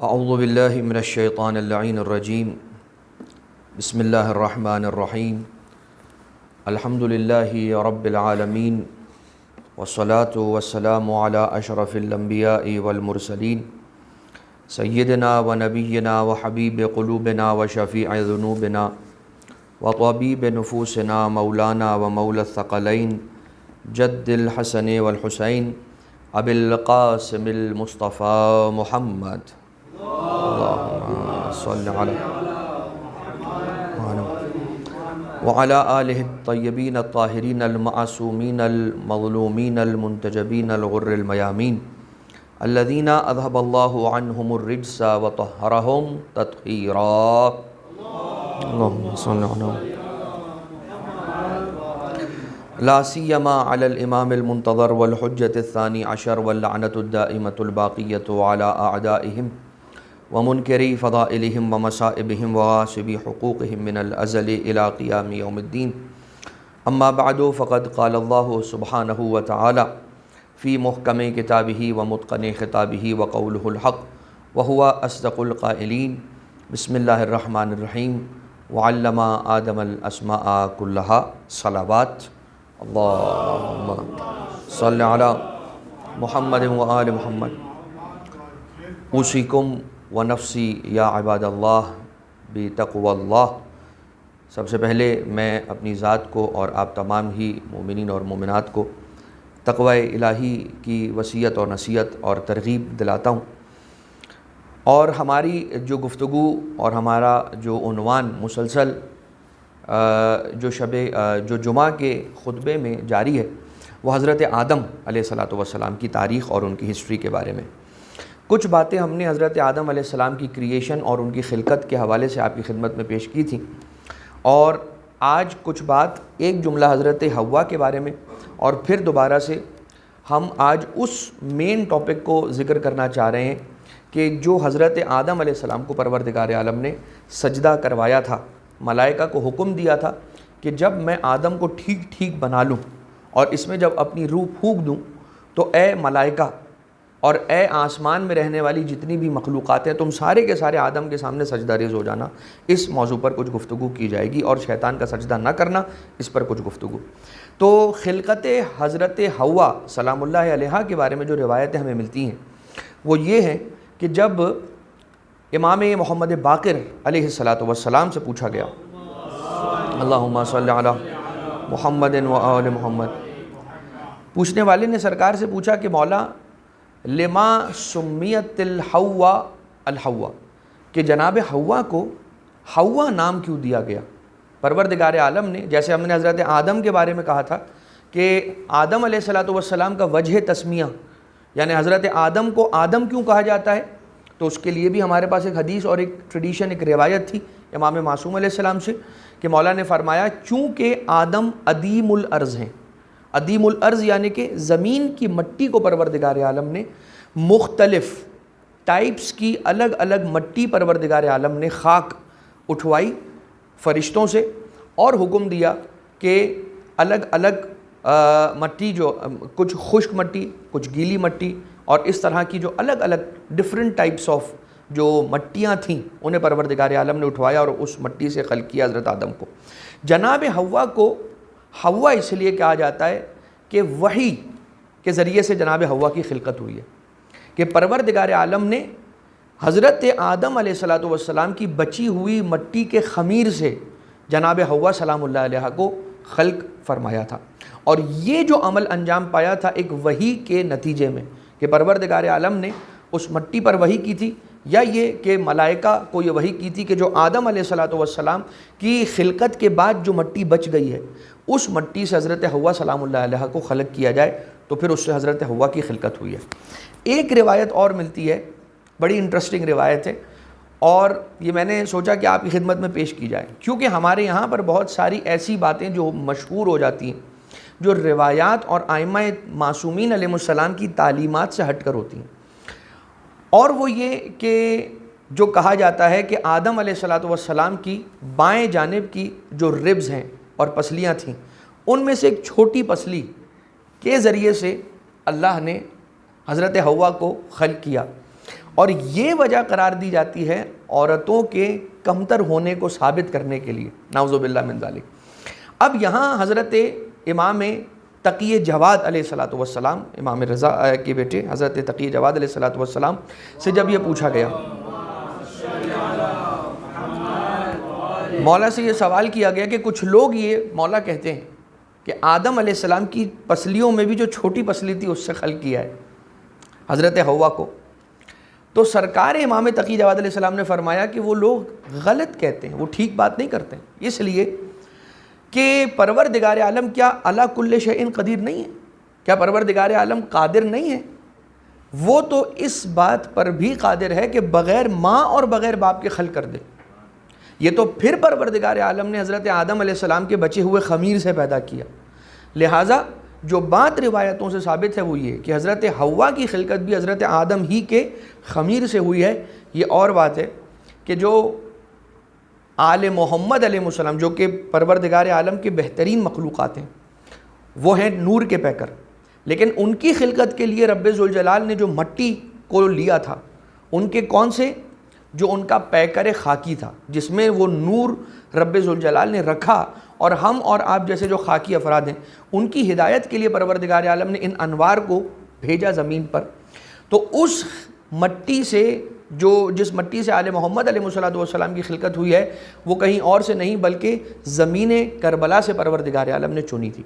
اعوذ باللہ من الشیطان اللعین الرجیم بسم اللہ الرحمن الرحیم الحمد للہ رب العالمین والصلاة والسلام علی اشرف الانبیاء والمرسلین سیدنا و نبینا و حبیب قلوبنا و شفیع ذنوبنا و طبیب نفوسنا مولانا و مولا الثقلین جد الحسن والحسین ابی القاسم المصطفى محمد اللہم صل علی وعلی آلہ الطیبین الطاہرین المعصومین المظلومین المنتجبین الغر المیامین الذین اذہب اللہ عنہم الرجس وطہرہم تطہیرا اللہم صل علی لا سیما علی الامام المنتظر والحجة الثانی عشر واللعنة الدائمة الباقیة على اعدائهم ومنکری فضائلهم ومصائبهم وغاصبی حقوقهم من الازل الى قیام یوم الدین اما بعد فقد قال اللہ سبحانہ وتعالی فی محکم کتابہ ومتقن خطابہ وقولہ الحق وهو اصدق القائلین بسم اللہ الرحمن الرحیم وعلم آدم الاسماء كلها صلوات اللہم صل علی محمد وآل محمد اوصیکم ونفسی یا عباد اللہ بتقوی اللہ۔ سب سے پہلے میں اپنی ذات کو اور آپ تمام ہی مومنین اور مومنات کو تقوی الہی کی وصیت اور نصیحت اور ترغیب دلاتا ہوں، اور ہماری جو گفتگو اور ہمارا جو عنوان مسلسل جو جمعہ کے خطبے میں جاری ہے وہ حضرت آدم علیہ السلام کی تاریخ اور ان کی ہسٹری کے بارے میں۔ کچھ باتیں ہم نے حضرت آدم علیہ السلام کی کریشن اور ان کی خلقت کے حوالے سے آپ کی خدمت میں پیش کی تھیں، اور آج کچھ بات ایک جملہ حضرت حوا کے بارے میں، اور پھر دوبارہ سے ہم آج اس مین ٹاپک کو ذکر کرنا چاہ رہے ہیں کہ جو حضرت آدم علیہ السلام کو پروردگار عالم نے سجدہ کروایا تھا، ملائکہ کو حکم دیا تھا کہ جب میں آدم کو ٹھیک بنا لوں اور اس میں جب اپنی روح پھونک دوں تو اے ملائکہ اور اے آسمان میں رہنے والی جتنی بھی مخلوقات ہیں، تم سارے کے سارے آدم کے سامنے سجدہ ریز ہو جانا۔ اس موضوع پر کچھ گفتگو کی جائے گی، اور شیطان کا سجدہ نہ کرنا، اس پر کچھ گفتگو۔ تو خلقت حضرت حوا سلام اللہ علیہا کے بارے میں جو روایتیں ہمیں ملتی ہیں وہ یہ ہیں کہ جب امام محمد باقر علیہ السلام سے پوچھا گیا، اللہم صل علی محمد و آل محمد، پوچھنے والے نے سرکار سے پوچھا کہ مولا لما سمیت الحوا الحوا، کہ جناب حوا کو حوا نام کیوں دیا گیا؟ پروردگار عالم نے، جیسے ہم نے حضرت آدم کے بارے میں کہا تھا کہ آدم علیہ السلام کا وجہ تسمیہ، یعنی حضرت آدم کو آدم کیوں کہا جاتا ہے، تو اس کے لیے بھی ہمارے پاس ایک حدیث اور ایک ٹریڈیشن، ایک روایت تھی امام معصوم علیہ السلام سے کہ مولا نے فرمایا چونکہ آدم ادیم الارض ہیں، ادیم الارض یعنی کہ زمین کی مٹی کو پروردگار عالم نے مختلف ٹائپس کی الگ الگ مٹی پروردگار عالم نے خاک اٹھوائی فرشتوں سے، اور حکم دیا کہ الگ الگ مٹی، جو کچھ خشک مٹی، کچھ گیلی مٹی، اور اس طرح کی جو الگ الگ ڈفرینٹ ٹائپس آف جو مٹیاں تھیں انہیں پروردگار عالم نے اٹھوایا اور اس مٹی سے خلق کیا حضرت آدم کو۔ جناب حوا کو حوا اس لیے کہا جاتا ہے کہ وحی کے ذریعے سے جناب حوا کی خلقت ہوئی ہے، کہ پروردگار عالم نے حضرت آدم علیہ السلام کی بچی ہوئی مٹی کے خمیر سے جناب حوا سلام اللہ علیہ کو خلق فرمایا تھا، اور یہ جو عمل انجام پایا تھا ایک وحی کے نتیجے میں، کہ پروردگار عالم نے اس مٹی پر وحی کی تھی، یا یہ کہ ملائکہ کو یہ وحی کی تھی کہ جو آدم علیہ السلام کی خلقت کے بعد جو مٹی بچ گئی ہے اس مٹی سے حضرت حوا سلام اللہ علیہ کو خلق کیا جائے، تو پھر اس سے حضرت حوا کی خلقت ہوئی ہے۔ ایک روایت اور ملتی ہے، بڑی انٹرسٹنگ روایت ہے، اور یہ میں نے سوچا کہ آپ کی خدمت میں پیش کی جائے، کیونکہ ہمارے یہاں پر بہت ساری ایسی باتیں جو مشہور ہو جاتی ہیں جو روایات اور ائمہ معصومین علیہ السلام کی تعلیمات سے ہٹ کر ہوتی ہیں، اور وہ یہ کہ جو کہا جاتا ہے کہ آدم علیہ السلام کی بائیں جانب کی جو ربز ہیں اور پسلیاں تھیں، ان میں سے ایک چھوٹی پسلی کے ذریعے سے اللہ نے حضرت حوا کو خلق کیا، اور یہ وجہ قرار دی جاتی ہے عورتوں کے کمتر ہونے کو ثابت کرنے کے لیے، نعوذ باللہ من ذالک۔ اب یہاں حضرت امام تقی جواد علیہ الصلوۃ والسلام، امام رضا کے بیٹے حضرت تقی جواد علیہ الصلوۃ والسلام سے جب یہ پوچھا گیا، مولا سے یہ سوال کیا گیا کہ کچھ لوگ یہ مولا کہتے ہیں کہ آدم علیہ السلام کی پسلیوں میں بھی جو چھوٹی پسلی تھی اس سے خلق کیا ہے حضرت حوا کو۔ تو سرکار امام تقی جواد علیہ السلام نے فرمایا کہ وہ لوگ غلط کہتے ہیں، وہ ٹھیک بات نہیں کرتے ہیں، اس لیے کہ پروردگار عالم کیا علی کل شیء قدیر نہیں ہے؟ کیا پروردگار عالم قادر نہیں ہے؟ وہ تو اس بات پر بھی قادر ہے کہ بغیر ماں اور بغیر باپ کے خلق کر دے۔ یہ تو پھر پروردگار عالم نے حضرت آدم علیہ السلام کے بچے ہوئے خمیر سے پیدا کیا۔ لہٰذا جو بات روایتوں سے ثابت ہے وہ یہ کہ حضرت حوا کی خلقت بھی حضرت آدم ہی کے خمیر سے ہوئی ہے۔ یہ اور بات ہے کہ جو آل محمد علیہ السلام جو کہ پروردگار عالم کے بہترین مخلوقات ہیں، وہ ہیں نور کے پیکر، لیکن ان کی خلقت کے لیے رب ذوالجلال نے جو مٹی کو لیا تھا، ان کے کون سے؟ جو ان کا پیکر خاکی تھا، جس میں وہ نور رب ذوالجلال نے رکھا، اور ہم اور آپ جیسے جو خاکی افراد ہیں ان کی ہدایت کے لیے پروردگار عالم نے ان انوار کو بھیجا زمین پر۔ تو اس مٹی سے جس مٹی سے آل محمد علیہ السلام کی خلقت ہوئی ہے، وہ کہیں اور سے نہیں بلکہ زمین کربلا سے پروردگار عالم نے چنی تھی،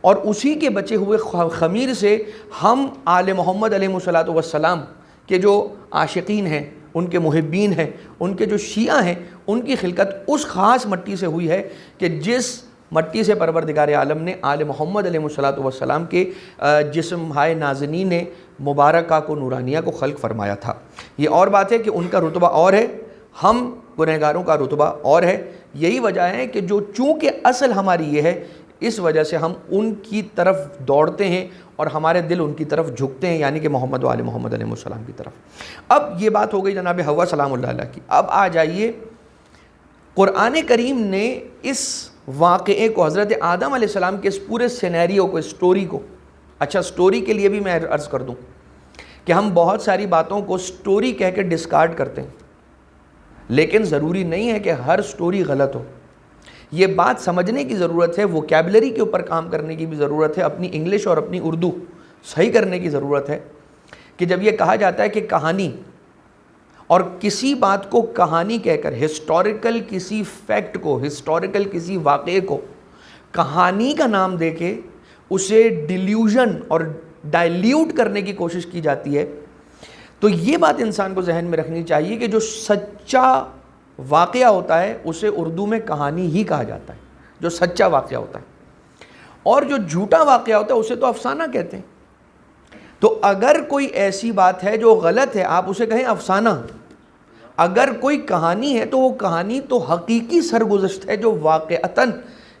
اور اسی کے بچے ہوئے خمیر سے ہم آل محمد علیہ السلام کے جو عاشقین ہیں، ان کے محبین ہیں، ان کے جو شیعہ ہیں، ان کی خلقت اس خاص مٹی سے ہوئی ہے کہ جس مٹی سے پروردگار عالم نے آل محمد علیہ السلام کے جسم ہائے نازنین مبارکہ کو، نورانیہ کو خلق فرمایا تھا۔ یہ اور بات ہے کہ ان کا رتبہ اور ہے، ہم گنہگاروں کا رتبہ اور ہے۔ یہی وجہ ہے کہ جو چونکہ اصل ہماری یہ ہے، اس وجہ سے ہم ان کی طرف دوڑتے ہیں اور ہمارے دل ان کی طرف جھکتے ہیں، یعنی کہ محمد و آل محمد علیہ السلام کی طرف۔ اب یہ بات ہو گئی جناب حوا سلام اللہ علیہ کی۔ اب آ جائیے، قرآن کریم نے اس واقعے کو، حضرت آدم علیہ السلام کے اس پورے سینیریو کو، اسٹوری کو، اچھا اسٹوری کے لیے بھی میں عرض کر دوں کہ ہم بہت ساری باتوں کو اسٹوری کہہ کے ڈسکارڈ کرتے ہیں، لیکن ضروری نہیں ہے کہ ہر اسٹوری غلط ہو۔ یہ بات سمجھنے کی ضرورت ہے، ووکیبلری کے اوپر کام کرنے کی بھی ضرورت ہے، اپنی انگلش اور اپنی اردو صحیح کرنے کی ضرورت ہے کہ جب یہ کہا جاتا ہے کہ کہانی، اور کسی بات کو کہانی کہہ کر، ہسٹوریکل کسی فیکٹ کو، ہسٹوریکل کسی واقعے کو کہانی کا نام دے کے اسے ڈیلیوژن اور ڈائلیوٹ کرنے کی کوشش کی جاتی ہے، تو یہ بات انسان کو ذہن میں رکھنی چاہیے کہ جو سچا واقعہ ہوتا ہے اسے اردو میں کہانی ہی کہا جاتا ہے، جو سچا واقعہ ہوتا ہے، اور جو جھوٹا واقعہ ہوتا ہے اسے تو افسانہ کہتے ہیں۔ تو اگر کوئی ایسی بات ہے جو غلط ہے، آپ اسے کہیں افسانہ۔ اگر کوئی کہانی ہے تو وہ کہانی تو حقیقی سرگزشت ہے جو واقعتاً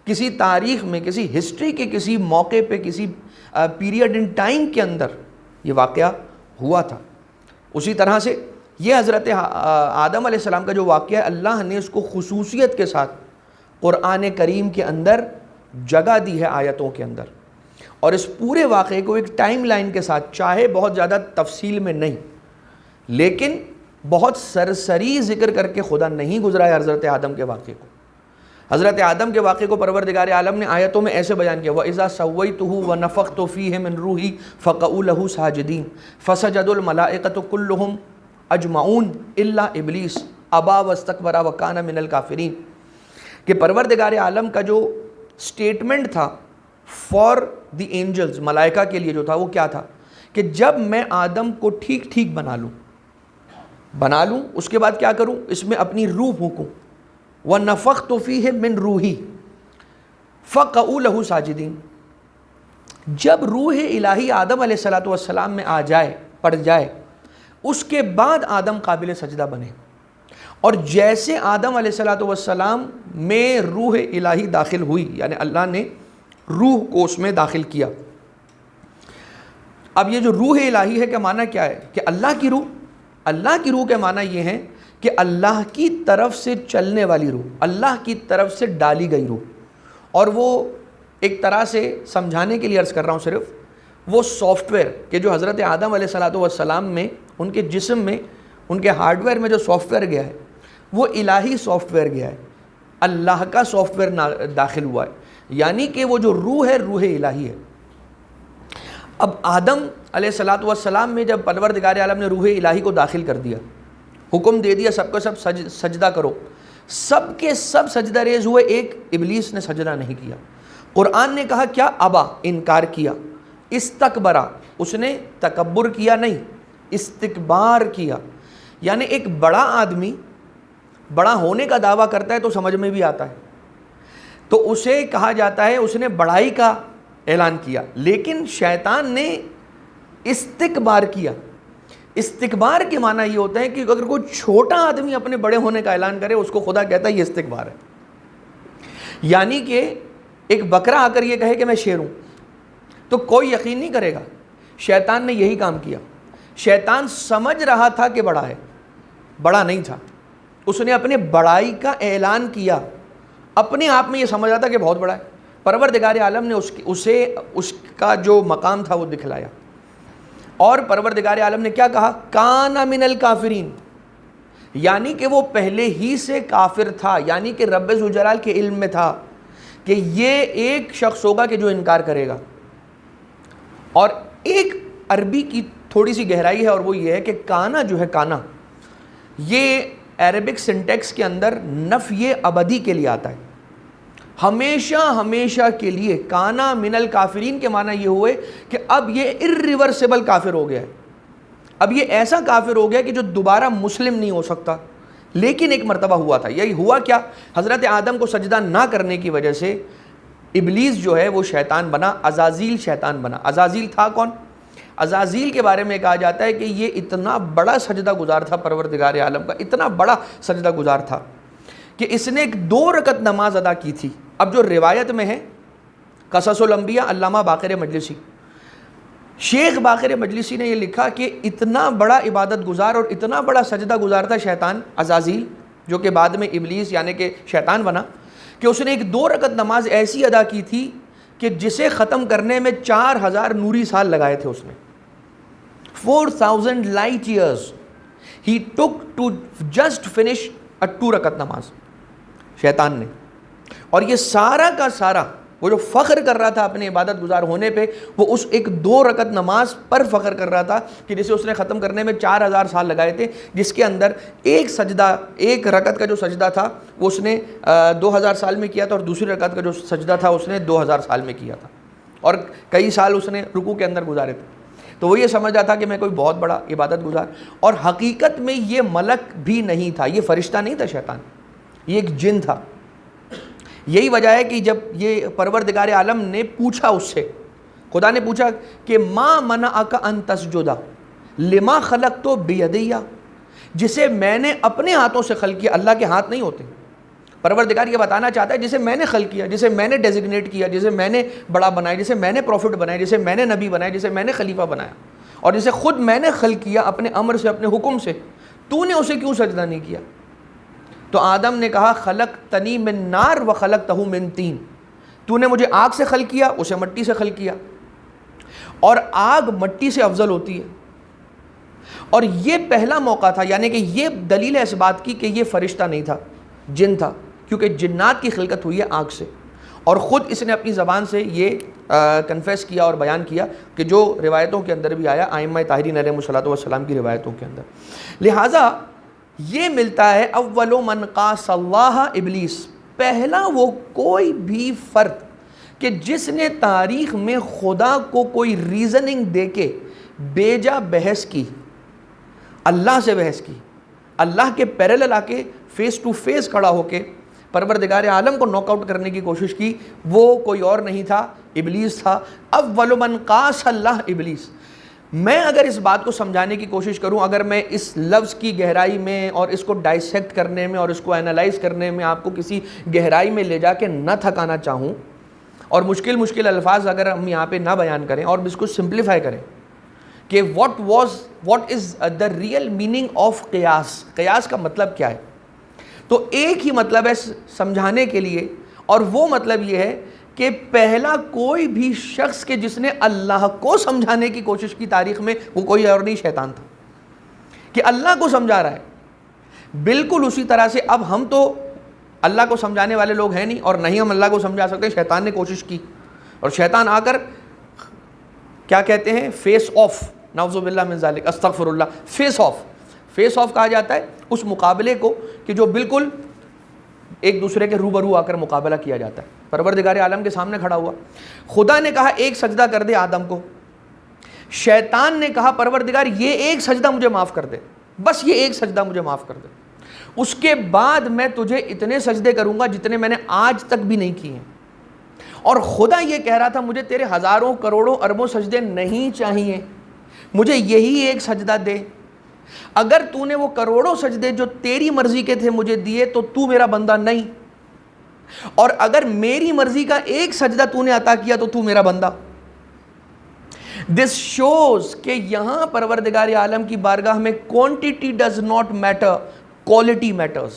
کسی تاریخ میں، کسی ہسٹری کے کسی موقع پہ، کسی پیریڈ ان ٹائم کے اندر یہ واقعہ ہوا تھا۔ اسی طرح سے یہ حضرت آدم علیہ السلام کا جو واقعہ ہے، اللہ نے اس کو خصوصیت کے ساتھ قرآن کریم کے اندر جگہ دی ہے، آیتوں کے اندر، اور اس پورے واقعے کو ایک ٹائم لائن کے ساتھ، چاہے بہت زیادہ تفصیل میں نہیں لیکن بہت سرسری ذکر کر کے خدا نہیں گزرا ہے حضرت آدم کے واقعے کو۔ حضرت آدم کے واقعے کو پروردگار عالم نے آیتوں میں ایسے بیان کیا، وَإِذَا سَوَّيْتُهُ وَنَفَخْتُ فِيهِ مِنْ رُوحِي فَقَعُوا لَهُ سَاجِدِينَ فَسَجَدَ الْمَلَائِكَةُ كُلُّهُمْ أَجْمَعُونَ إِلَّا إِبْلِيسَ أَبَى وَاسْتَكْبَرَ وَكَانَ مِنَ الْكَافِرِينَ کہ پروردگار عالم کا جو سٹیٹمنٹ تھا فار دی اینجلز، ملائکہ کے لیے جو تھا، وہ کیا تھا کہ جب میں آدم کو ٹھیک ٹھیک بنا لوں اس کے بعد کیا کروں، اس میں اپنی روح پھونکوں، وَنَفَخْتُ فِيهِ مِنْ رُوحِي فَقَعُوا لَهُ سَاجِدِينَ جب روح الہی آدم علیہ السلام میں آ جائے، پڑ جائے، اس کے بعد آدم قابل سجدہ بنے، اور جیسے آدم علیہ السلام میں روح الہی داخل ہوئی، یعنی اللہ نے روح کو اس میں داخل کیا۔ اب یہ جو روح الہی ہے کہ معنی کیا ہے کہ اللہ کی روح کے معنی یہ ہیں کہ اللہ کی طرف سے چلنے والی روح، اللہ کی طرف سے ڈالی گئی روح، اور وہ ایک طرح سے سمجھانے کے لیے عرض کر رہا ہوں، صرف وہ سافٹ ویئر کہ جو حضرت آدم علیہ السلام میں، ان کے جسم میں ان کے ہارڈ ویئر میں جو سافٹ ویئر گیا ہے وہ الہی سافٹ ویئر گیا ہے، اللہ کا سافٹ ویئر داخل ہوا ہے، یعنی کہ وہ جو روح ہے روح الہی ہے۔ اب آدم علیہ الصلاۃ والسلام میں جب پروردگار عالم نے روح الہی کو داخل کر دیا، حکم دے دیا سب کو سب سجدہ کرو، سب کے سب سجدہ ریز ہوئے، ایک ابلیس نے سجدہ نہیں کیا۔ قرآن نے کہا کیا؟ ابا، انکار کیا، استکبرا، اس نے تکبر کیا نہیں، استکبار کیا۔ یعنی ایک بڑا آدمی بڑا ہونے کا دعویٰ کرتا ہے تو سمجھ میں بھی آتا ہے، تو اسے کہا جاتا ہے اس نے بڑائی کا اعلان کیا، لیکن شیطان نے استکبار کیا۔ استکبار کے معنی یہ ہوتا ہے کہ اگر کوئی چھوٹا آدمی اپنے بڑے ہونے کا اعلان کرے اس کو خدا کہتا ہے یہ استکبار ہے۔ یعنی کہ ایک بکرا آ کر یہ کہے کہ میں شیر ہوں تو کوئی یقین نہیں کرے گا۔ شیطان نے یہی کام کیا، شیطان سمجھ رہا تھا کہ بڑا ہے، بڑا نہیں تھا، اس نے اپنے بڑائی کا اعلان کیا، اپنے آپ میں یہ سمجھ رہا تھا کہ بہت بڑا ہے۔ پروردگار عالم نے اسے اس کا جو مقام تھا وہ دکھلایا، اور پروردگار عالم نے کیا کہا؟ کانا من الکافرین، یعنی کہ وہ پہلے ہی سے کافر تھا، یعنی کہ رب ذوالجلال کے علم میں تھا کہ یہ ایک شخص ہوگا کہ جو انکار کرے گا۔ اور ایک عربی کی تھوڑی سی گہرائی ہے، اور وہ یہ ہے کہ کانا جو ہے، کانا یہ عربک سنٹیکس کے اندر نفی ابدی کے لیے آتا ہے، ہمیشہ ہمیشہ کے لیے۔ کانا من الکافرین کے معنی یہ ہوئے کہ اب یہ irreversible کافر ہو گیا ہے، اب یہ ایسا کافر ہو گیا کہ جو دوبارہ مسلم نہیں ہو سکتا، لیکن ایک مرتبہ ہوا تھا۔ یہی ہوا کیا؟ حضرت آدم کو سجدہ نہ کرنے کی وجہ سے ابلیس جو ہے وہ شیطان بنا، عزازیل شیطان بنا۔ عزازیل تھا کون؟ عزازیل کے بارے میں کہا جاتا ہے کہ یہ اتنا بڑا سجدہ گزار تھا پروردگار عالم کا، اتنا بڑا سجدہ گزار تھا کہ اس نے ایک 2 رکعت نماز ادا کی تھی۔ اب جو روایت میں ہے قصص الانبیاء، علامہ باقر مجلسی، شیخ باقر مجلسی نے یہ لکھا کہ اتنا بڑا عبادت گزار اور اتنا بڑا سجدہ گزار تھا شیطان عزازیل، جو کہ بعد میں ابلیس یعنی کہ شیطان بنا، کہ اس نے ایک 2 رکعت نماز ایسی ادا کی تھی کہ جسے ختم کرنے میں 4000 نوری سال لگائے تھے۔ اس نے 4000 light years he took to just finish a 2 رکعت نماز، شیطان نے۔ اور یہ سارا کا سارا وہ جو فخر کر رہا تھا اپنے عبادت گزار ہونے پہ، وہ اس ایک 2 رکعت نماز پر فخر کر رہا تھا کہ جسے اس نے ختم کرنے میں 4000 سال لگائے تھے، جس کے اندر ایک سجدہ، ایک رکعت کا جو سجدہ تھا وہ اس نے 2000 سال میں کیا تھا، اور دوسری رکعت کا جو سجدہ تھا اس نے 2000 سال میں کیا تھا، اور کئی سال اس نے رکوع کے اندر گزارے تھے۔ تو وہ یہ سمجھ رہا تھا کہ میں کوئی بہت بڑا عبادت گزار، اور حقیقت میں یہ ملک بھی نہیں تھا، یہ فرشتہ نہیں تھا شیطان، یہ ایک جن تھا۔ یہی وجہ ہے کہ جب یہ پروردگار عالم نے پوچھا اس سے، خدا نے پوچھا کہ ما منعک ان تسجد لما خلقت بیدی، جسے میں نے اپنے ہاتھوں سے خلق کیا۔ اللہ کے ہاتھ نہیں ہوتے، پروردگار یہ بتانا چاہتا ہے جسے میں نے خلق کیا، جسے میں نے ڈیزگنیٹ کیا، جسے میں نے بڑا بنایا، جسے میں نے پروفٹ بنایا، جسے میں نے نبی بنایا، جسے میں نے خلیفہ بنایا، اور جسے خود میں نے خلق کیا اپنے امر سے، اپنے حکم سے، تو نے اسے کیوں سجدہ نہیں کیا؟ تو آدم نے کہا خلقتنی من نار و خلقتہ من طین، تو نے مجھے آگ سے خلق کیا، اسے مٹی سے خلق کیا، اور آگ مٹی سے افضل ہوتی ہے۔ اور یہ پہلا موقع تھا، یعنی کہ یہ دلیل ہے اس بات کی کہ یہ فرشتہ نہیں تھا، جن تھا، کیونکہ جنات کی خلقت ہوئی ہے آگ سے، اور خود اس نے اپنی زبان سے یہ کنفیس کیا اور بیان کیا کہ جو روایتوں کے اندر بھی آیا، ائمہ طاہرین علیہ الصلوۃ والسلام کی روایتوں کے اندر۔ لہٰذا یہ ملتا ہے اول من قاس اللہ ابلیس، پہلا وہ کوئی بھی فرد کہ جس نے تاریخ میں خدا کو کوئی ریزننگ دے کے بیجا بحث کی، اللہ سے بحث کی، اللہ کے پیرلل آ کے فیس ٹو فیس کھڑا ہو کے پروردگار عالم کو ناک آؤٹ کرنے کی کوشش کی، وہ کوئی اور نہیں تھا، ابلیس تھا۔ اول من قاس اللہ ابلیس۔ میں اگر اس بات کو سمجھانے کی کوشش کروں، اگر میں اس لفظ کی گہرائی میں اور اس کو ڈائسیکٹ کرنے میں اور اس کو اینالائز کرنے میں آپ کو کسی گہرائی میں لے جا کے نہ تھکانا چاہوں، اور مشکل الفاظ اگر ہم یہاں پہ نہ بیان کریں اور اس کو سمپلیفائی کریں کہ what is the real meaning of قیاس، قیاس کا مطلب کیا ہے، تو ایک ہی مطلب ہے سمجھانے کے لیے، اور وہ مطلب یہ ہے کہ پہلا کوئی بھی شخص کہ جس نے اللہ کو سمجھانے کی کوشش کی تاریخ میں، وہ کوئی اور نہیں، شیطان تھا۔ کہ اللہ کو سمجھا رہا ہے. بالکل اسی طرح سے اب ہم تو اللہ کو سمجھانے والے لوگ ہیں نہیں، اور نہیں ہم اللہ کو سمجھا سکتے. شیطان نے کوشش کی اور شیطان آ کر کیا کہتے ہیں، فیس آف، نعوذ باللہ من ذالک، استغفر اللہ. فیس آف کہا جاتا ہے اس مقابلے کو کہ جو بالکل ایک دوسرے کے روبرو آ کر مقابلہ کیا جاتا ہے. پروردگار عالم کے سامنے کھڑا ہوا. خدا نے کہا ایک سجدہ کر دے آدم کو. شیطان نے کہا پروردگار یہ ایک سجدہ مجھے معاف کر دے، بس یہ ایک سجدہ مجھے معاف کر دے، اس کے بعد میں تجھے اتنے سجدے کروں گا جتنے میں نے آج تک بھی نہیں کیے ہیں. اور خدا یہ کہہ رہا تھا مجھے تیرے ہزاروں کروڑوں اربوں سجدے نہیں چاہیے، مجھے یہی ایک سجدہ دے. اگر تو نے وہ کروڑوں سجدے جو تیری مرضی کے تھے مجھے دیے تو تو میرا بندہ نہیں، اور اگر میری مرضی کا ایک سجدہ تو نے عطا کیا تو تو میرا بندہ. دس شوز کہ یہاں پروردگار عالم کی بارگاہ میں quantity does not matter, quality matters.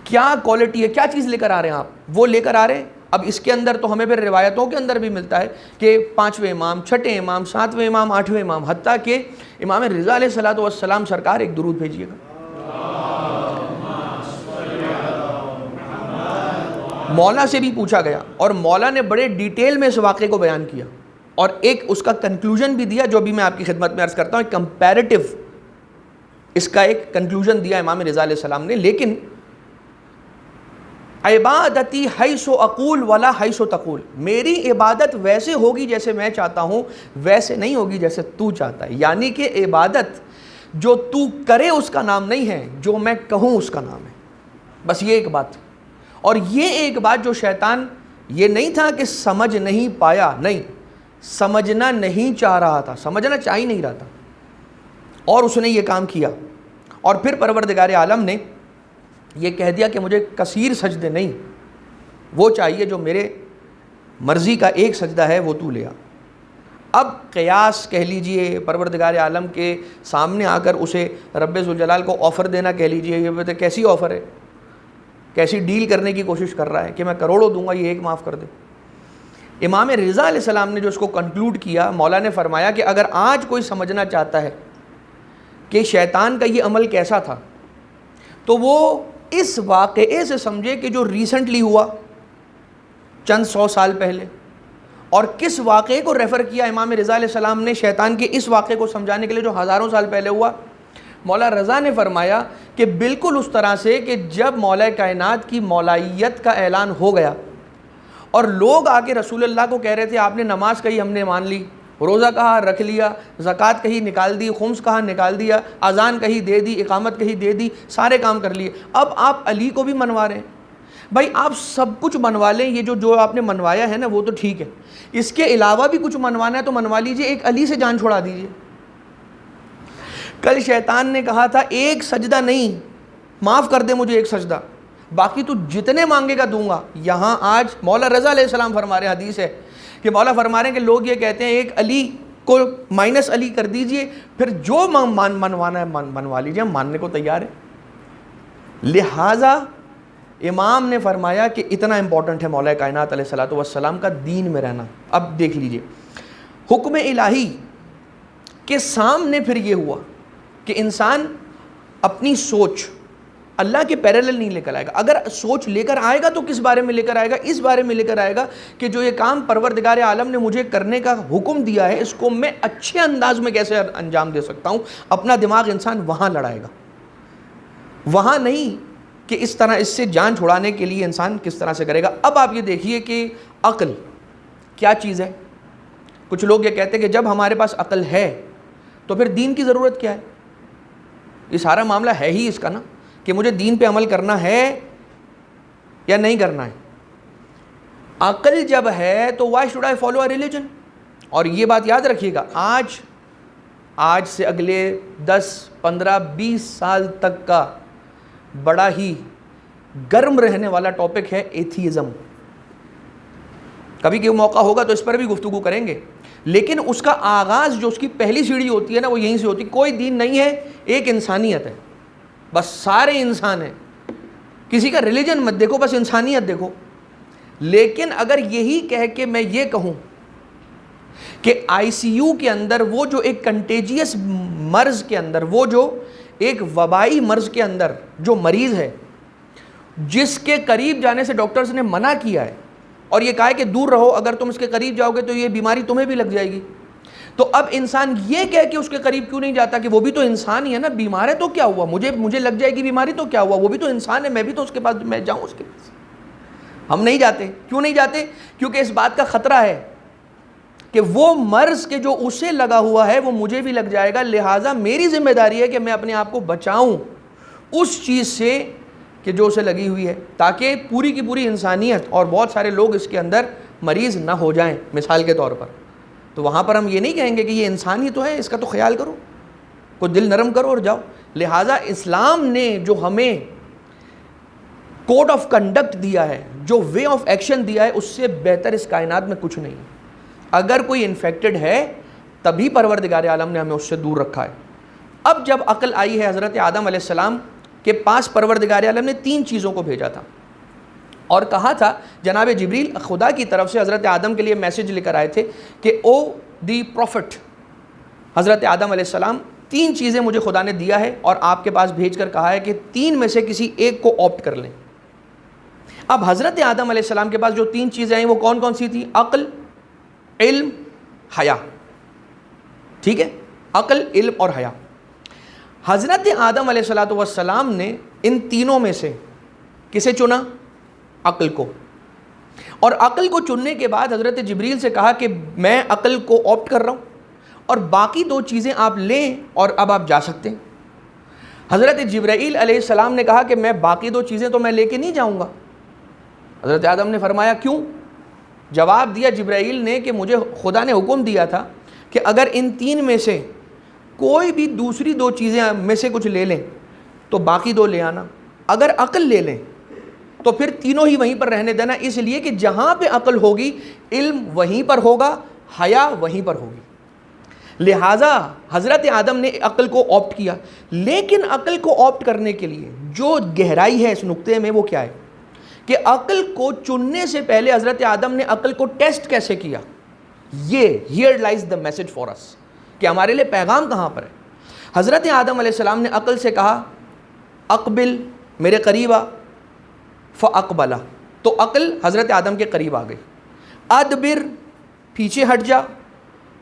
کیا کوالٹی ہے، کیا چیز لے کر آ رہے ہیں آپ، وہ لے کر آ رہے ہیں. اب اس کے اندر تو ہمیں پھر روایتوں کے اندر بھی ملتا ہے کہ 5ویں امام، 6ٹھے امام، 7ویں امام، 8ویں امام، حتیٰ کہ امام رضا علیہ الصلوۃ والسلام سرکار ایک درود بھیجیے گا. مولا سے بھی پوچھا گیا اور مولا نے بڑے ڈیٹیل میں اس واقعے کو بیان کیا اور ایک اس کا کنکلوژن بھی دیا جو بھی میں آپ کی خدمت میں عرض کرتا ہوں. کمپیریٹو اس کا ایک کنکلوژن دیا امام رضا علیہ السلام نے. لیکن عبادتی حیث اقول ولا حیث تقول، میری عبادت ویسے ہوگی جیسے میں چاہتا ہوں، ویسے نہیں ہوگی جیسے تو چاہتا ہے. یعنی کہ عبادت جو تو کرے اس کا نام نہیں ہے، جو میں کہوں اس کا نام ہے. بس یہ ایک بات. اور یہ ایک بات جو شیطان، یہ نہیں تھا کہ سمجھ نہیں پایا، نہیں، سمجھنا نہیں چاہ رہا تھا، سمجھنا چاہ ہی نہیں رہا تھا، اور اس نے یہ کام کیا. اور پھر پروردگار عالم نے یہ کہہ دیا کہ مجھے کثیر سجدے نہیں، وہ چاہیے جو میرے مرضی کا ایک سجدہ ہے وہ تو لیا. اب قیاس کہہ لیجئے، پروردگار عالم کے سامنے آ کر اسے رب ذوالجلال کو آفر دینا کہہ لیجئے. یہ بتائیں کیسی آفر ہے، کیسی ڈیل کرنے کی کوشش کر رہا ہے کہ میں کروڑوں دوں گا یہ ایک معاف کر دے. امام رضا علیہ السلام نے جو اس کو کنکلوڈ کیا، مولا نے فرمایا کہ اگر آج کوئی سمجھنا چاہتا ہے کہ شیطان کا یہ عمل کیسا تھا تو وہ اس واقعے سے سمجھے کہ جو ریسنٹلی ہوا چند 100 سال پہلے. اور کس واقعے کو ریفر کیا امام رضا علیہ السلام نے شیطان کے اس واقعے کو سمجھانے کے لیے جو ہزاروں سال پہلے ہوا؟ مولا رضا نے فرمایا کہ بالکل اس طرح سے کہ جب مولا کائنات کی مولائیت کا اعلان ہو گیا اور لوگ آ کے رسول اللہ کو کہہ رہے تھے آپ نے نماز کہی ہم نے مان لی، روزہ کہا رکھ لیا، زکوٰۃ کہی نکال دی، خمس کہا نکال دیا، اذان کہی دے دی، اقامت کہی دے دی، سارے کام کر لیے، اب آپ علی کو بھی منوا رہے ہیں. بھائی آپ سب کچھ منوا لیں، یہ جو آپ نے منوایا ہے نا وہ تو ٹھیک ہے، اس کے علاوہ بھی کچھ منوانا ہے تو منوا لیجئے، ایک علی سے جان چھوڑا دیجئے. کل شیطان نے کہا تھا ایک سجدہ نہیں، معاف کر دے مجھے ایک سجدہ، باقی تو جتنے مانگے گا دوں گا. یہاں آج مولا رضا علیہ السلام فرما رہے ہیں، حدیث ہے کہ مولا فرما رہے ہیں کہ لوگ یہ کہتے ہیں ایک علی کو مائنس علی کر دیجئے، پھر جو منوانا ہے منوا لیجئے، ہم ماننے کو تیار ہیں. لہٰذا امام نے فرمایا کہ اتنا امپورٹنٹ ہے مولا کائنات علیہ الصلوۃ والسلام کا دین میں رہنا. اب دیکھ لیجئے حکم الہی کے سامنے پھر یہ ہوا کہ انسان اپنی سوچ اللہ کے پیرالل نہیں لے کر آئے گا. اگر سوچ لے کر آئے گا تو کس بارے میں لے کر آئے گا؟ اس بارے میں لے کر آئے گا کہ جو یہ کام پروردگار عالم نے مجھے کرنے کا حکم دیا ہے اس کو میں اچھے انداز میں کیسے انجام دے سکتا ہوں. اپنا دماغ انسان وہاں لڑائے گا، وہاں نہیں کہ اس طرح اس سے جان چھڑانے کے لیے انسان کس طرح سے کرے گا. اب آپ یہ دیکھیے کہ عقل کیا چیز ہے. کچھ لوگ یہ کہتے ہیں کہ جب ہمارے پاس عقل ہے تو پھر دین کی ضرورت کیا ہے؟ یہ سارا معاملہ ہے ہی اس کا نا کہ مجھے دین پہ عمل کرنا ہے یا نہیں کرنا ہے. عقل جب ہے تو why should I follow a religion. اور یہ بات یاد رکھیے گا، آج سے اگلے 10 15 20 سال تک کا بڑا ہی گرم رہنے والا ٹاپک ہے ایتھیزم. کبھی کوئی موقع ہوگا تو اس پر بھی گفتگو کریں گے، لیکن اس کا آغاز جو اس کی پہلی سیڑھی ہوتی ہے نا وہ یہیں سے ہوتی ہے. کوئی دین نہیں ہے، ایک انسانیت ہے، بس سارے انسان ہیں. کسی کا ریلیجن مت دیکھو، بس انسانیت دیکھو. لیکن اگر یہی کہہ کے میں یہ کہوں کہ آئی سی یو کے اندر وہ جو ایک کنٹیجیس مرض کے اندر، وہ جو ایک وبائی مرض کے اندر جو مریض ہے، جس کے قریب جانے سے ڈاکٹرز نے منع کیا ہے اور یہ کہا ہے کہ دور رہو، اگر تم اس کے قریب جاؤ گے تو یہ بیماری تمہیں بھی لگ جائے گی، تو اب انسان یہ کہہ کہ اس کے قریب کیوں نہیں جاتا کہ وہ بھی تو انسان ہی ہے نا، بیمار ہے تو کیا ہوا، مجھے لگ جائے گی بیماری تو کیا ہوا، وہ بھی تو انسان ہے، میں بھی تو اس کے پاس، میں جاؤں اس کے پاس۔ ہم نہیں جاتے۔ کیوں نہیں جاتے؟ کیونکہ اس بات کا خطرہ ہے کہ وہ مرض کے جو اسے لگا ہوا ہے وہ مجھے بھی لگ جائے گا، لہٰذا میری ذمہ داری ہے کہ میں اپنے آپ کو بچاؤں اس چیز سے کہ جو اسے لگی ہوئی ہے، تاکہ پوری کی پوری انسانیت اور بہت سارے لوگ اس کے اندر مریض نہ ہو جائیں، مثال کے طور پر۔ تو وہاں پر ہم یہ نہیں کہیں گے کہ یہ انسان ہی تو ہے، اس کا تو خیال کرو، کوئی دل نرم کرو اور جاؤ۔ لہٰذا اسلام نے جو ہمیں کوڈ آف کنڈکٹ دیا ہے، جو وے آف ایکشن دیا ہے، اس سے بہتر اس کائنات میں کچھ نہیں۔ اگر کوئی انفیکٹڈ ہے تبھی پروردگار عالم نے ہمیں اس سے دور رکھا ہے۔ اب جب عقل آئی ہے حضرت آدم علیہ السلام کے پاس، پروردگار عالم نے 3 چیزوں کو بھیجا تھا اور کہا تھا، جناب جبریل خدا کی طرف سے حضرت آدم کے لیے میسج لے کر آئے تھے کہ او دی پروفٹ حضرت آدم علیہ السلام، 3 چیزیں مجھے خدا نے دیا ہے اور آپ کے پاس بھیج کر کہا ہے کہ 3 میں سے کسی ایک کو آپٹ کر لیں۔ اب حضرت آدم علیہ السلام کے پاس جو 3 چیزیں ہیں وہ کون کون سی تھیں؟ عقل، علم، حیا۔ ٹھیک ہے، عقل، علم اور حیا۔ حضرت آدم علیہ السلام نے ان تینوں میں سے کسے چنا؟ عقل کو۔ اور عقل کو چننے کے بعد حضرت جبریل سے کہا کہ میں عقل کو آپٹ کر رہا ہوں اور باقی 2 چیزیں آپ لیں اور اب آپ جا سکتے ہیں۔ حضرت جبرائیل علیہ السلام نے کہا کہ میں باقی 2 چیزیں تو میں لے کے نہیں جاؤں گا۔ حضرت آدم نے فرمایا کیوں؟ جواب دیا جبرائیل نے کہ مجھے خدا نے حکم دیا تھا کہ اگر ان 3 میں سے کوئی بھی دوسری 2 چیزیں میں سے کچھ لے لیں تو باقی 2 لے آنا، اگر عقل لے لیں تو پھر تینوں ہی وہیں پر رہنے دینا، اس لیے کہ جہاں پہ عقل ہوگی علم وہیں پر ہوگا، حیا وہیں پر ہوگی۔ لہٰذا حضرت آدم نے عقل کو آپٹ کیا، لیکن عقل کو آپٹ کرنے کے لیے جو گہرائی ہے اس نقطے میں وہ کیا ہے کہ عقل کو چننے سے پہلے حضرت آدم نے عقل کو ٹیسٹ کیسے کیا؟ یہ here lies the message for us, کہ ہمارے لیے پیغام کہاں پر ہے۔ حضرت آدم علیہ السلام نے عقل سے کہا اقبل، میرے قریب آ، فاقبلا، تو عقل حضرت آدم کے قریب آ گئی۔ ادبر، پیچھے ہٹ جا،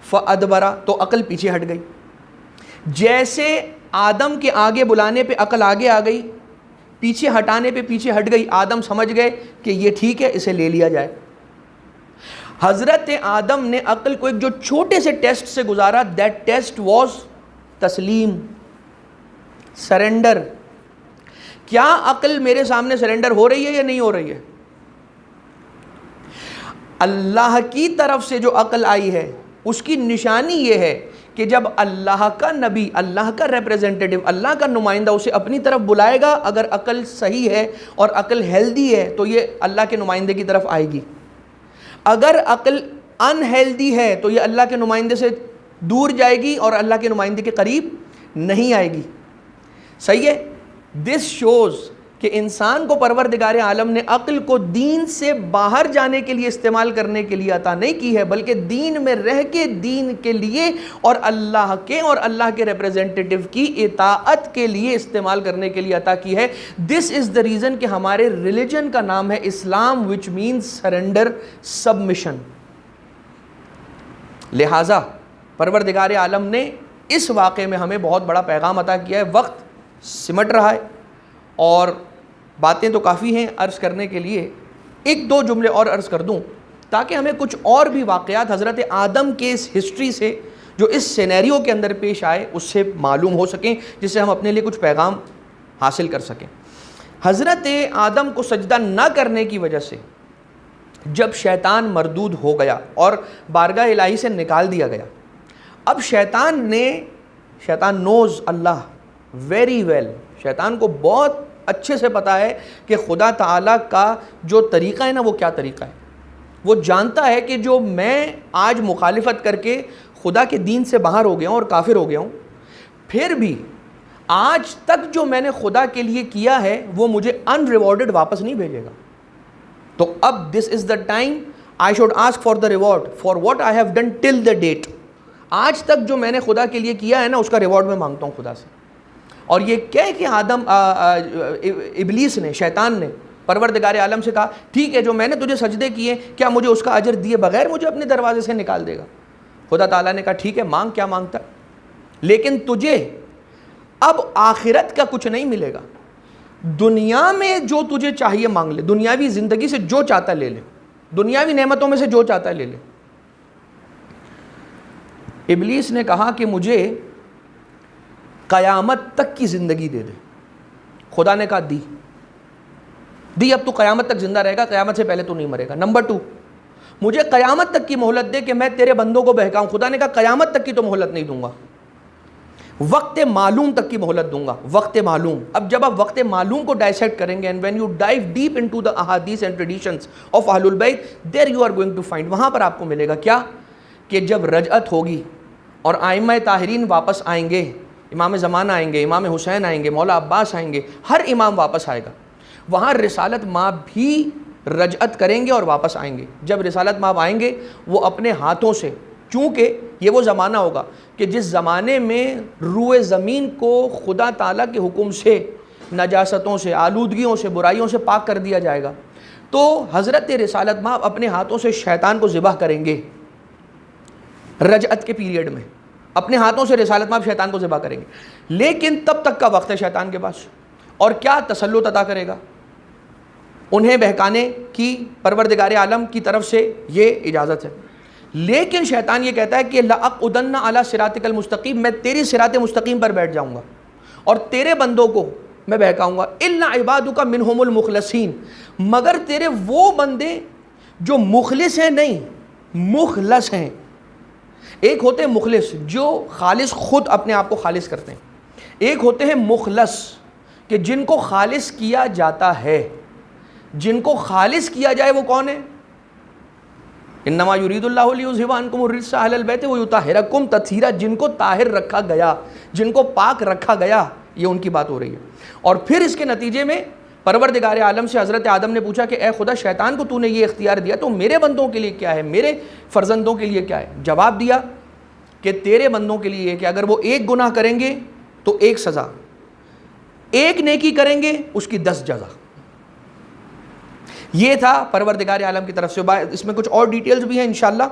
فادبرا، تو عقل پیچھے ہٹ گئی۔ جیسے آدم کے آگے بلانے پہ عقل آگے آ گئی، پیچھے ہٹانے پہ پیچھے ہٹ گئی، آدم سمجھ گئے کہ یہ ٹھیک ہے، اسے لے لیا جائے۔ حضرت آدم نے عقل کو ایک جو چھوٹے سے ٹیسٹ سے گزارا، دیٹ ٹیسٹ واز تسلیم، سرنڈر۔ کیا عقل میرے سامنے سرنڈر ہو رہی ہے یا نہیں ہو رہی ہے؟ اللہ کی طرف سے جو عقل آئی ہے اس کی نشانی یہ ہے کہ جب اللہ کا نبی، اللہ کا ریپریزنٹیٹو، اللہ کا نمائندہ اسے اپنی طرف بلائے گا، اگر عقل صحیح ہے اور عقل ہیلدی ہے تو یہ اللہ کے نمائندے کی طرف آئے گی۔ اگر عقل انہیلدی ہے تو یہ اللہ کے نمائندے سے دور جائے گی اور اللہ کے نمائندے کے قریب نہیں آئے گی۔ صحیح ہے؟ دس شوز کہ انسان کو پروردگار عالم نے عقل کو دین سے باہر جانے کے لیے استعمال کرنے کے لیے عطا نہیں کی ہے، بلکہ دین میں رہ کے دین کے لیے اور اللہ کے ریپریزنٹیٹو کی اطاعت کے لیے استعمال کرنے کے لیے عطا کی ہے۔ دس از دا ریزن کہ ہمارے ریلیجن کا نام ہے اسلام، وچ مینز سرنڈر، سبمیشن۔ لہٰذا پروردگار عالم نے اس واقعے میں ہمیں بہت بڑا پیغام عطا کیا ہے۔ وقت سمٹ رہا ہے اور باتیں تو کافی ہیں عرض کرنے کے لیے، 1-2 جملے اور عرض کر دوں تاکہ ہمیں کچھ اور بھی واقعات حضرت آدم کے اس ہسٹری سے جو اس سینیریو کے اندر پیش آئے اس سے معلوم ہو سکیں، جس سے ہم اپنے لیے کچھ پیغام حاصل کر سکیں۔ حضرت آدم کو سجدہ نہ کرنے کی وجہ سے جب شیطان مردود ہو گیا اور بارگاہ الہی سے نکال دیا گیا، اب شیطان نوز اللہ ویری ویل، شیطان کو بہت اچھے سے پتا ہے کہ خدا تعالیٰ کا جو طریقہ ہے نا وہ کیا طریقہ ہے۔ وہ جانتا ہے کہ جو میں آج مخالفت کر کے خدا کے دین سے باہر ہو گیا ہوں اور کافر ہو گیا ہوں، پھر بھی آج تک جو میں نے خدا کے لیے کیا ہے وہ مجھے ان ریوارڈڈ واپس نہیں بھیجے گا۔ تو اب this is the time I should ask for the reward for what I have done till the date. آج تک جو میں نے خدا کے لیے کیا ہے نا اس کا ریوارڈ میں مانگتا ہوں خدا سے. اور یہ کہہ کہ ابلیس نے، شیطان نے پروردگار عالم سے کہا ٹھیک ہے جو میں نے تجھے سجدے کیے کیا مجھے اس کا اجر دیے بغیر مجھے اپنے دروازے سے نکال دے گا؟ خدا تعالیٰ نے کہا ٹھیک ہے مانگ، کیا مانگتا، لیکن تجھے اب آخرت کا کچھ نہیں ملے گا. دنیا میں جو تجھے چاہیے مانگ لے، دنیاوی زندگی سے جو چاہتا لے لے، دنیاوی نعمتوں میں سے جو چاہتا لے لے. ابلیس نے کہا کہ مجھے قیامت تک کی زندگی دے دے. خدا نے کہا دی اب تو قیامت تک زندہ رہے گا، قیامت سے پہلے تو نہیں مرے گا. نمبر 2، مجھے قیامت تک کی مہلت دے کہ میں تیرے بندوں کو بہکاؤں. خدا نے کہا قیامت تک کی تو مہلت نہیں دوں گا، وقت معلوم تک کی مہلت دوں گا. وقت معلوم. اب جب آپ وقت معلوم کو ڈائسیکٹ کریں گے، and when you dive deep into the ahadith and traditions of Ahlul Bayt, there you are going to find، وہاں پر آپ کو ملے گا کیا کہ جب رجعت ہوگی اور ائمہ طاہرین واپس آئیں گے، امام زمانہ آئیں گے، امام حسین آئیں گے، مولا عباس آئیں گے، ہر امام واپس آئے گا. وہاں رسالت ماں بھی رجعت کریں گے اور واپس آئیں گے. جب رسالت ماں آئیں گے وہ اپنے ہاتھوں سے، چونکہ یہ وہ زمانہ ہوگا کہ جس زمانے میں روئے زمین کو خدا تعالیٰ کے حکم سے نجاستوں سے، آلودگیوں سے، برائیوں سے پاک کر دیا جائے گا، تو حضرت رسالت ماں اپنے ہاتھوں سے شیطان کو ذبح کریں گے. رجعت کے پیریڈ میں اپنے ہاتھوں سے رسالت ماں شیطان کو ذبح کریں گے. لیکن تب تک کا وقت ہے شیطان کے پاس. اور کیا تسلط عطا کرے گا؟ انہیں بہکانے کی پروردگار عالم کی طرف سے یہ اجازت ہے. لیکن شیطان یہ کہتا ہے کہ لَأَقْعُدَنَّ عَلَىٰ صِرَاطِكَ الْمُسْتَقِيمِ، میں تیری صراط مستقیم پر بیٹھ جاؤں گا اور تیرے بندوں کو میں بہکاؤں گا. إِلَّا عِبَادُكَ مِنْهُمُ الْمُخْلَصِينَ، مگر تیرے وہ بندے جو مخلص ہیں، نہیں مخلص ہیں. ایک ہوتے ہیں مخلص جو خالص خود اپنے آپ کو خالص کرتے ہیں، ایک ہوتے ہیں مخلص کہ جن کو خالص کیا جاتا ہے. جن کو خالص کیا جائے وہ کون ہے؟ انما یرید اللہ لیذھب عنکم الرجس اہل البیت ویطہرکم تطہیرا، جن کو طاہر رکھا گیا، جن کو پاک رکھا گیا، یہ ان کی بات ہو رہی ہے. اور پھر اس کے نتیجے میں پروردگار عالم سے حضرت آدم نے پوچھا کہ اے خدا شیطان کو تو نے یہ اختیار دیا تو میرے بندوں کے لیے کیا ہے، میرے فرزندوں کے لیے کیا ہے؟ جواب دیا کہ تیرے بندوں کے لیے یہ کہ اگر وہ ایک گناہ کریں گے تو ایک سزا، ایک نیکی کریں گے اس کی 10 جزا. یہ تھا پروردگار عالم کی طرف سے. اس میں کچھ اور ڈیٹیلز بھی ہیں انشاءاللہ،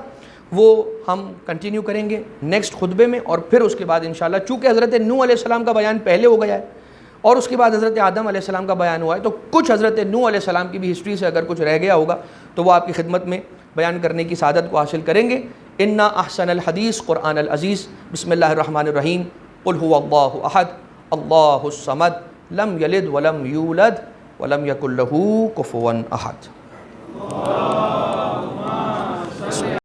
وہ ہم کنٹینیو کریں گے نیکسٹ خطبے میں. اور پھر اس کے بعد انشاءاللہ چونکہ حضرت نوح علیہ السلام کا بیان پہلے ہو گیا ہے اور اس کے بعد حضرت آدم علیہ السلام کا بیان ہوا ہے، تو کچھ حضرت نوح علیہ السلام کی بھی ہسٹری سے اگر کچھ رہ گیا ہوگا تو وہ آپ کی خدمت میں بیان کرنے کی سعادت کو حاصل کریں گے. انا احسن الحدیث قرآن العزیز. بسم اللہ الرحمن الرحیم. قل هو اللہ احد اللہ الصمد لم یلد ولم یولد ولم یکن له کفوا احد.